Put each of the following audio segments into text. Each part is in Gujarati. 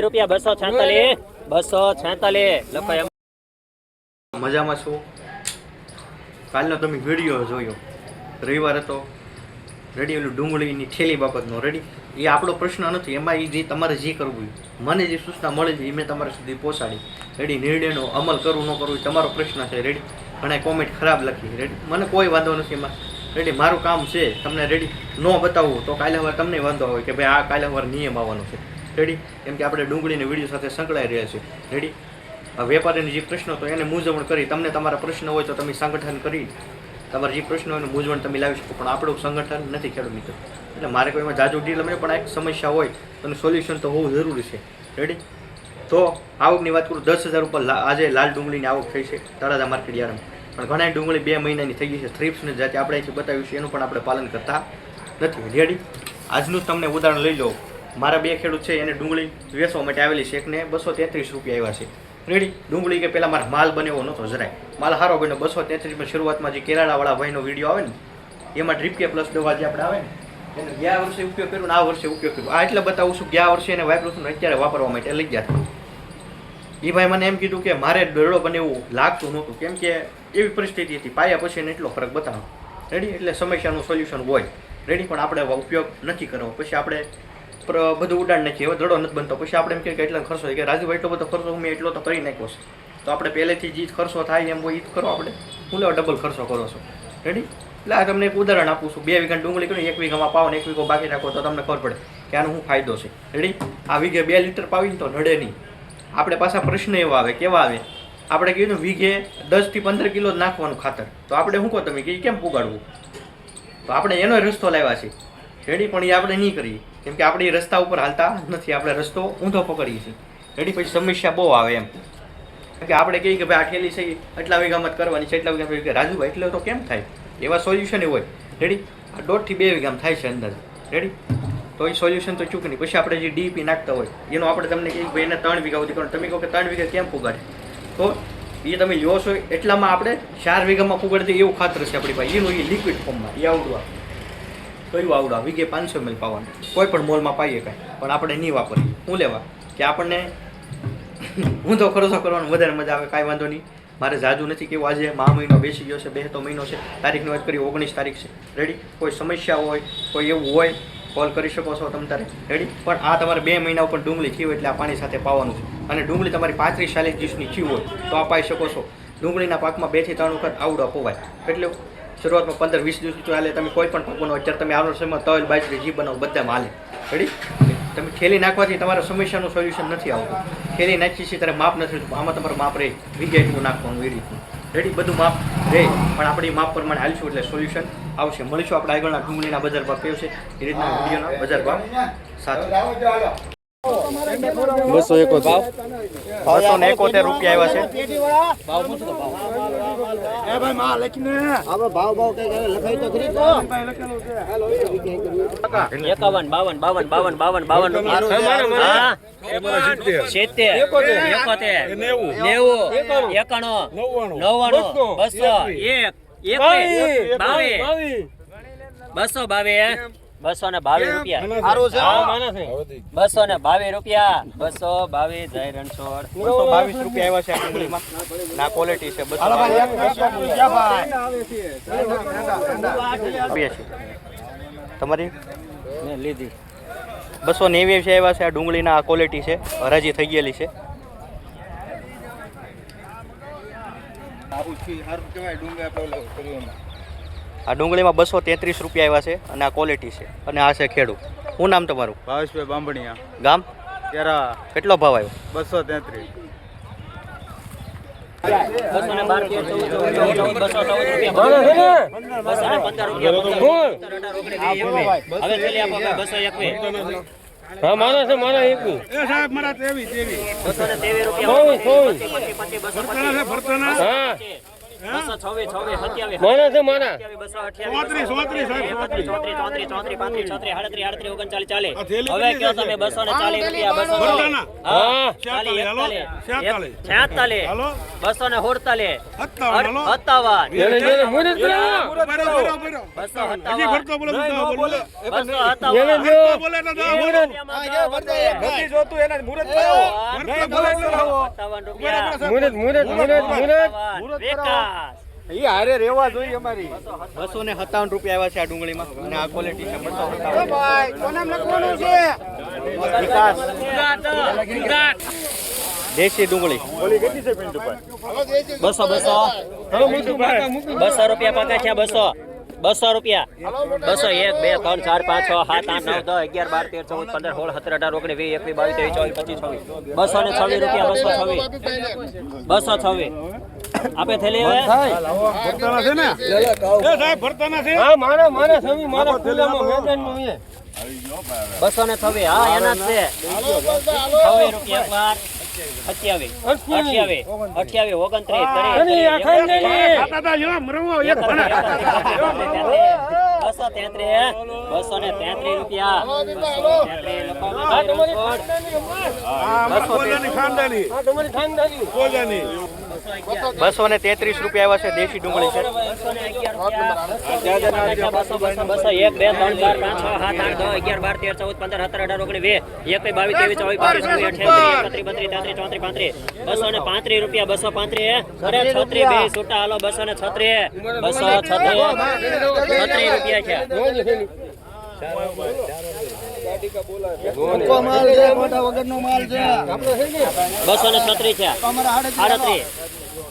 રૂપિયા 246 લખો. મજામાં છો? કાલનો તમે વિડીયો જોયો, રવિવાર હતો, રેડી? ઓલું ડુંગળીની થેલી બાબતનો રેડી. એ આપણો પ્રશ્ન નથી, એમાં એ જે તમારે જે કરવું મને જે સૂચના મળે છે એ મેં તમારા સુધી પહોંચાડી. રેડી? નિર્ણયનો અમલ કરવું ન કરવું એ તમારો પ્રશ્ન છે. રેડી? ઘણા કોમેન્ટ ખરાબ લખી. રેડી? મને કોઈ વાંધો નથી એમાં. રેડી? મારું કામ છે તમને રેડી ન બતાવવું તો કાલે સવારે તમને વાંધો હોય કે ભાઈ આ કાલે સવારે નિયમ આવવાનો છે. રેડી? કેમ કે આપણે ડુંગળીની વિડીયો સાથે સંકળાઈ રહ્યા છીએ. રેડી? વેપારીનો જે પ્રશ્ન હતો એને મૂંઝવણ કરી, તમને તમારા પ્રશ્ન હોય તો તમે સંગઠન કરી તમારા જે પ્રશ્ન હોય એનું મૂંઝવણ તમે લાવી શકો, પણ આપણું સંગઠન નથી ખેડૂત મિત્રો. એટલે મારે કોઈમાં જાજુ ડીલ મળે પણ એક સમસ્યા હોય તો એનું સોલ્યુશન તો હોવું જરૂરી છે. રેડી? તો આવકની વાત કરું, 10,000 ઉપર આજે લાલ ડુંગળીની આવક થઈ છે તળાજા માર્કેટ યાર્ડમાં. પણ ઘણા ડુંગળી 2 મહિનાની થઈ ગઈ છે. થ્રિપ્સને જાતે આપણે અહીંથી બતાવ્યું છે એનું પણ આપણે પાલન કરતા નથી. રેડી? આજનું જ તમને ઉદાહરણ લઈ લો. મારા 2 ખેડૂત છે એને ડુંગળી વેચવા માટે આવેલી છે, એકને 233 રૂપિયા આવ્યા છે. રેડી? ડુંગળી કે પહેલાં મારે માલ બનેવો નહોતો જરાય, માલ સારો બન્યો 233. શરૂઆતમાં જે કેરાળાવાળા ભાઈનો વિડીયો આવે ને એમાં ડ્રીપ કે પ્લસ દવા જે આપણે આવે ને એને ગયા વર્ષે ઉપયોગ કર્યો ને આ વર્ષે ઉપયોગ કર્યો. આ એટલે બતાવું છું, ગયા વર્ષે એને વાપરું છું ને અત્યારે વાપરવા માટે લઈ ગયા હતા. એ ભાઈ મને એમ કીધું કે મારે દરડો બને એવું લાગતું નહોતું, કેમ કે એવી પરિસ્થિતિ હતી. પાયા પછી એને એટલો ફરક બતાવો. રેડી? એટલે સમસ્યાનું સોલ્યુશન હોય. રેડી? પણ આપણે ઉપયોગ નથી કરવો, પછી આપણે બધું ઉડાડ નાખીએ. હવે દડો નથી બનતો, પછી આપણે એમ કહીએ કે એટલો ખર્ચો કે રાજુભાઈ એટલો બધો ખર્ચો મેં એટલો તો કરી નાખ્યો છે, તો આપણે પહેલેથી જે ખર્ચો થાય એમ હોય એ જ કરો. આપણે હું લેવા ડબલ ખર્ચો કરો છો. રેડી? એટલે આ તમને એક ઉદાહરણ આપું છું. 2 વીઘા ડુંગળી કરીને 1 વીઘામાં પાવો ને 1 વીઘો બાકી રાખો તો તમને ખબર પડે કે આનો શું ફાયદો છે. રેડી? આ વીઘે 2 લીટર પાવીને તો નડે નહીં. આપણે પાછા પ્રશ્ન એવા આવે, કેવા આવે? આપણે કીધું વીઘે 10 થી 15 કિલો જ નાખવાનું ખાતર, તો આપણે શું કહો તમે કે કેમ પુગાડવું? તો આપણે એનો રસ્તો લાવ્યા છે. રેડી? પણ એ આપણે નહીં કરીએ, કેમ કે આપણે એ રસ્તા ઉપર હાલતા નથી, આપણે રસ્તો ઊંધો પકડીએ છીએ. રેડી? પછી સમસ્યા બહુ આવે એમ કે આપણે કહીએ કે ભાઈ આ ઠેલી છે એટલા વીઘામાં જ કરવાની છે, એટલા વીઘા કે રાજુભાઈ એટલે તો કેમ થાય? એવા સોલ્યુશન એ હોય. રેડી? આ 1.5 થી 2 વીઘામાં થાય છે અંદાજ. રેડી? તો એ સોલ્યુશન તો ચૂક નહીં. પછી આપણે જે ડીપી નાખતા હોય એનો આપણે તમને કહીએ ભાઈ એને 3 વીઘા સુધી કરવાનું, તમે કહો કે 3 વીઘા કેમ પુગાડે? તો એ તમે લ્યો છો એટલામાં આપણે 4 વીઘામાં પુગાડી એવું ખાતર છે આપણી પાસે, એનું એ લિક્વિડ ફોર્મમાં એ આવડું આવે. કયું આવડું? વીઘે 500 ml પાવાનું, કોઈ પણ મોલમાં પાઈએ કાંઈ, પણ આપણે નહીં વાપરીએ. શું લેવા કે આપણને ઊંધો ખર્ચો કરવાનો વધારે મજા આવે. કાંઈ વાંધો નહીં, મારે જાજુ નથી કેવું. આજે મહિનો બેસી ગયો છે, 2 મહિનો છે. તારીખની વાત કરી 19 તારીખ છે. રેડી? કોઈ સમસ્યા હોય, કોઈ એવું હોય, કોલ કરી શકો છો તમે તારે. રેડી? પણ આ તમારે 2 મહિના ઉપર ડુંગળી થયું એટલે આ પાણી સાથે પાવાનું છે. અને ડુંગળી તમારી 35-40 દિવસની થયું હોય તો આ પાઈ શકો છો. ડુંગળીના પાકમાં 2 થી 3 વખત આવડો પોવાય. એટલે શરૂઆતમાં 15-20 દિવસ તો હાલે. તમે કોઈ પણ પાક બનાવો, અત્યારે તમે આવનાર સમયમાં તલ, બાજરી જે બનાવો બધામાં હાલે. રેડી? તમે ખેલી નાખવાથી તમારા સમસ્યાનું સોલ્યુશન નથી આવતું. ખેલી નાખી છે ત્યારે માપ નથી, આમાં તમારું માપ રહે, વીઘે એટલું નાખવાનું એ રીતનું. રેડી? બધું માપ રહે, પણ આપણે એ માપ પ્રમાણે હાલશું એટલે સોલ્યુશન આવશે. મળીશું આપણે આગળના ડુંગળીના બજાર ભાવ કેવું છે એ રીતના વિડીયોના બજાર ભાવ સાથે. 271 રૂપિયા આવ્યા છે. ના ક્વોલિટી છે. તમારી લીધી 290 આવ્યા છે. આ ડુંગળીના આ ક્વોલિટી છે, હરાજી થઈ ગયેલી છે. આ ડુંગળીમાં 233 રૂપિયા આવ્યા છે અને આ ક્વોલિટી છે. અને આ છે ખેડૂત. શું નામ તમારું? ભાવેશભાઈ બાંભણિયા. ગામ? કેરા. કેટલો ભાવ આવ્યો? 233. હા મારા છે મારા એક સાહેબ મારા 23 223 રૂપિયા. માના છે માના 34 સાહેબ હવે કયો તમે 240 રૂપિયા 240 હા 46 હાલો 46 હાલો 247 57 હાલો 57 જેને જેને મુરત કરાવો બરો હજી ભરતો બોલે જેને જો બોલે ના મુરત નથી જોતું એના મુરત કરાવો મુરત મુરત મુરત મુરત ઈ હારે રેવા જોઈએ અમારી 257 રૂપિયા આવ્યા છે આ ડુંગળીમાં અને આ ક્વોલિટી છે 257. ભાઈ કોનામ લખવાનું છે વિકાસ દેશી ડુંગળી ઓલી કેટલી છે પિન્ટુ ભાઈ 200 હવે મૂકું બાકા મૂકું 200 રૂપિયા પાકા છે 200 રૂપિયા 200 1 2 3 4 5 6 7 8 9 10 11 12 13 14 15 16 17 18 19 20 21 22 23 24 25 26 226 રૂપિયા 226 આપે થેલી હવે ભરતાના છે ને એ સાહેબ ભરતાના છે હા મારા મારા સ્વામી મારા ખુલ્લામાં મેદાનમાં છે 226 હા એના જ છે 26 રૂપિયા એકવાર 28 29 અને આ ખાઈ જાય ખાતા જો મરવો એક ભણા 233 રૂપિયા આ તમારી ખાનદાની આ આ બોલાની ખાનદાની તમારી ખાનદાની બોલાની 233 રૂપિયા આવ્યા છે દેશી ડુંગળી છે 235 રૂપિયા 235 અરે 36 બે છૂટા હાલો 236 રૂપિયા છે માલ છે મોટા વગરનો માલ છે 236 છે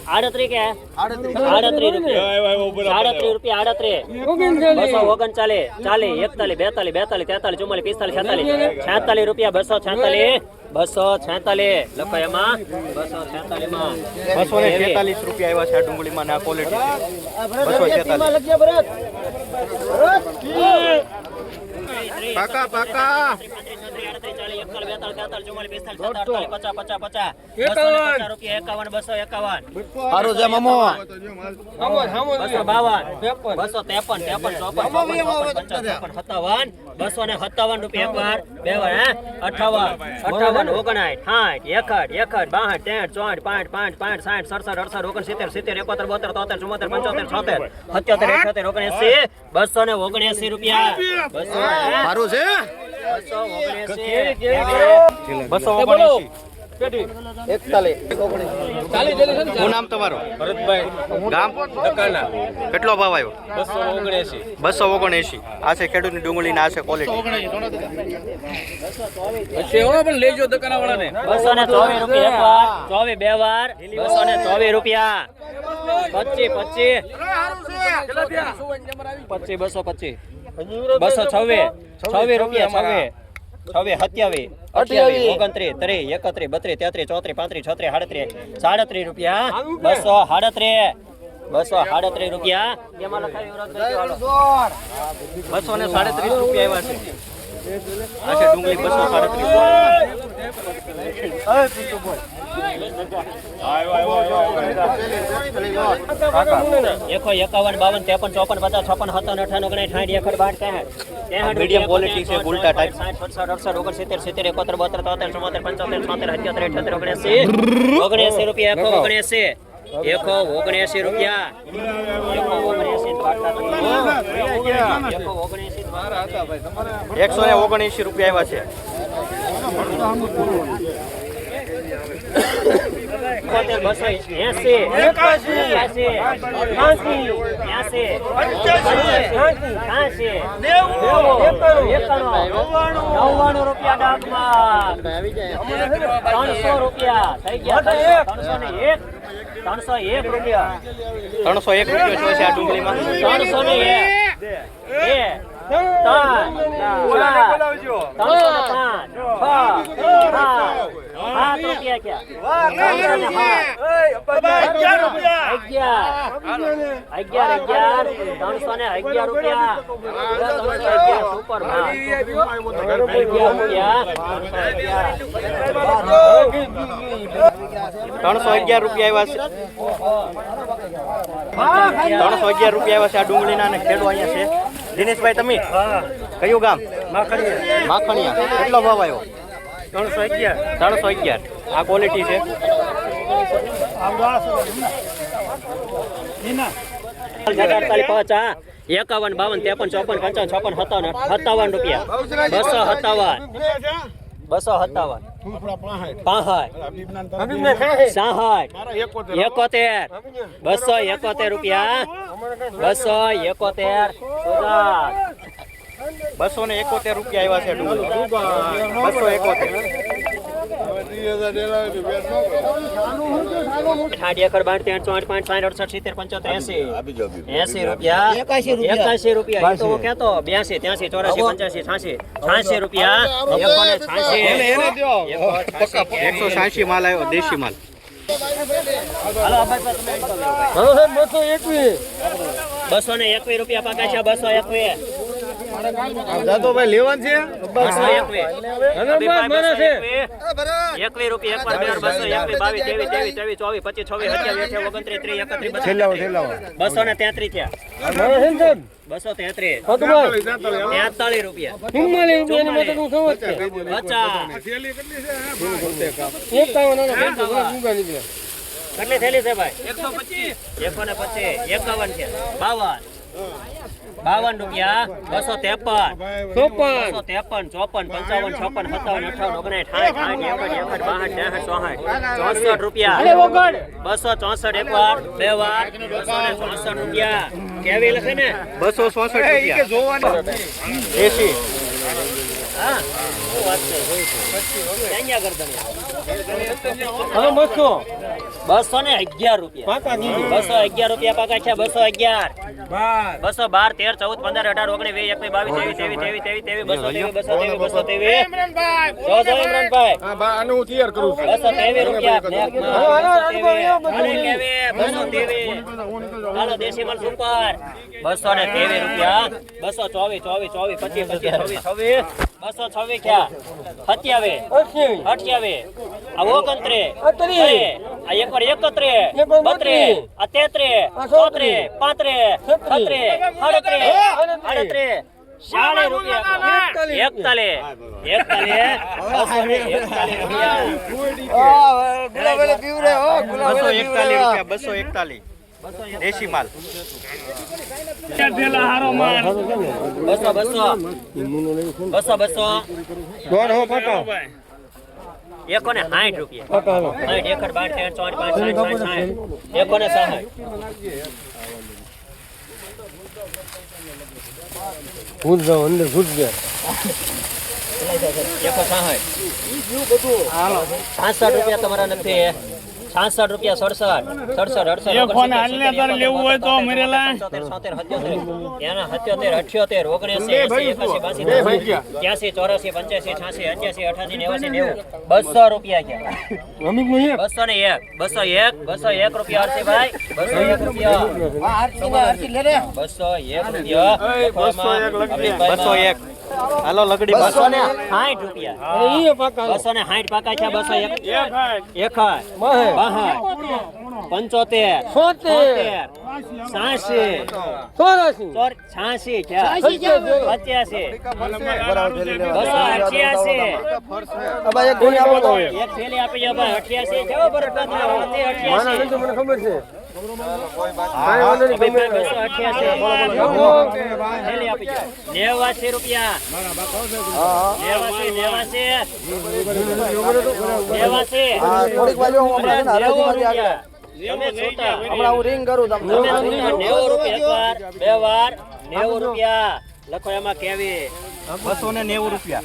38 કે 38 રૂપિયા 38 રૂપિયા 38 239 40 41 42 43 44 45 46 રૂપિયા 246 લખો એમાં 246 માં 246 રૂપિયા આવ્યા છે આ ડુંગળીમાં અને આ ક્વોલિટી છે 246 પાકા પાકા સારું છે મામો 257 રૂપિયા બે વાર 58 59 61 62 63 64 65 66 67 68 279 રૂપિયા સારું છે 279 શું નામ તમારું ભરતભાઈ ગામ દકાના કેટલો ભાવ આવ્યો 279 279 આ છે ખેડૂતની ડુંગળી ના છે ક્વોલિટી પણ લેજો દકાના વાળાને 224 રૂપિયા 24 બે વાર 224 રૂપિયા 25 226 26 રૂપિયા 27 28 29 30 31 32 33 34 35 36 37 રૂપિયા 237 રૂપિયા કેમાં લખાયું 237 રૂપિયા આવ્યા છે આ છે ડુંગળી 237 મીડિયમ ક્વોલિટી છે ગુલટા ટાઈપ 79 રૂપિયા 79 રૂપિયા 179 રૂપિયા આવ્યા છે રૂપિયા 301 રૂપિયા છે આ ડુંગળીમાં 301 305 6 7 રૂપિયા રૂપિયા ક્યાં? 311 રૂપિયા. સુપર ભાવ. 311 રૂપિયા આવ્યા છે. 311 રૂપિયા આવ્યા છે આ ડુંગળીના અને ખેડો અહીંયા છે. દિનેશભાઈ તમે કયું ગામ? માખણિયા. કેટલો ભાવ આવ્યો? 311. આ ક્વોલિટી છે. 48, 51, 52, 53, 54, 55, 57 રૂપિયા. 257. 271 રૂપિયા. 271. 271 રૂપિયા આવ્યા છે ડુંગળી. 271. 80 રૂપિયા. 81 રૂપિયા. તો કેતો 82, 83, 84, 85, 86 રૂપિયા. 186 માલ આવ્યો દેશી માલ. હાલો અબ્બાસ ભાઈ તમે 221 રૂપિયા પાકા છે. 221. જાદવભાઈ લેવાનું છે 21 રૂપિયા. 233 થયા. 233. 43 રૂપિયા. 50. કેટલી થેલી છે ભાઈ? 125. 51 છે. 52 રૂપિયા. 253. 253, 54, 55, 56, 57, 58, 59, 60, 61, 62, 63, 64 રૂપિયા. 264 એકવાર, બે વાર. 264 રૂપિયા. કેવી લખે ને? 264 રૂપિયા. દેશી. હા શું વાત છે? ક્યાં ગરદન? 211 રૂપિયા. 211 રૂપિયા પાકા છે. 211. 212, 13, 14, 15, 18, 19, 20, 21, 22, 23, 23, 223, 223. ઇમરાનભાઈ. આનું હું તૈયાર કરું છું. 223 રૂપિયા. 223. હાલો દેશી માલ સુપર. 223 રૂપિયા. 224, 24, 25, 25, 26, 226 ક્યાં? 27, 28, આ 29, આ એકવાર 31, 32, આ 33, 34, 35, 36, 38, 40 રૂપિયા. 41, 241 દેશી માલ. 200. 160 રૂપિયા. 61, 12, 13, 14, 15, 66 રૂપિયા તમારા નથી. 66 રૂપિયા. 67, 68, લેવું હોય તો મરેલા 77, 78, 79, 80, 84, 85, 86, 88, 89, 200 રૂપિયા ક્યાં? 201, 201 રૂપિયા. હર્ષિભાઈ 201 રૂપિયા. 201. હાલો લગડી. 260 રૂપિયા. 260 પાકા છે. 201, 75, 76, 86 ક્યાં? 85, 288. એક થેલી આપી જાવ ભાઈ. 88 કેવો બરોબર 88 મને ખબર છે. 89 રૂપિયા. હમણાં હું રિંગ કરું તમને. 90 રૂપિયા. બે વાર 90 રૂપિયા લખો એમાં કેવી. 290 રૂપિયા.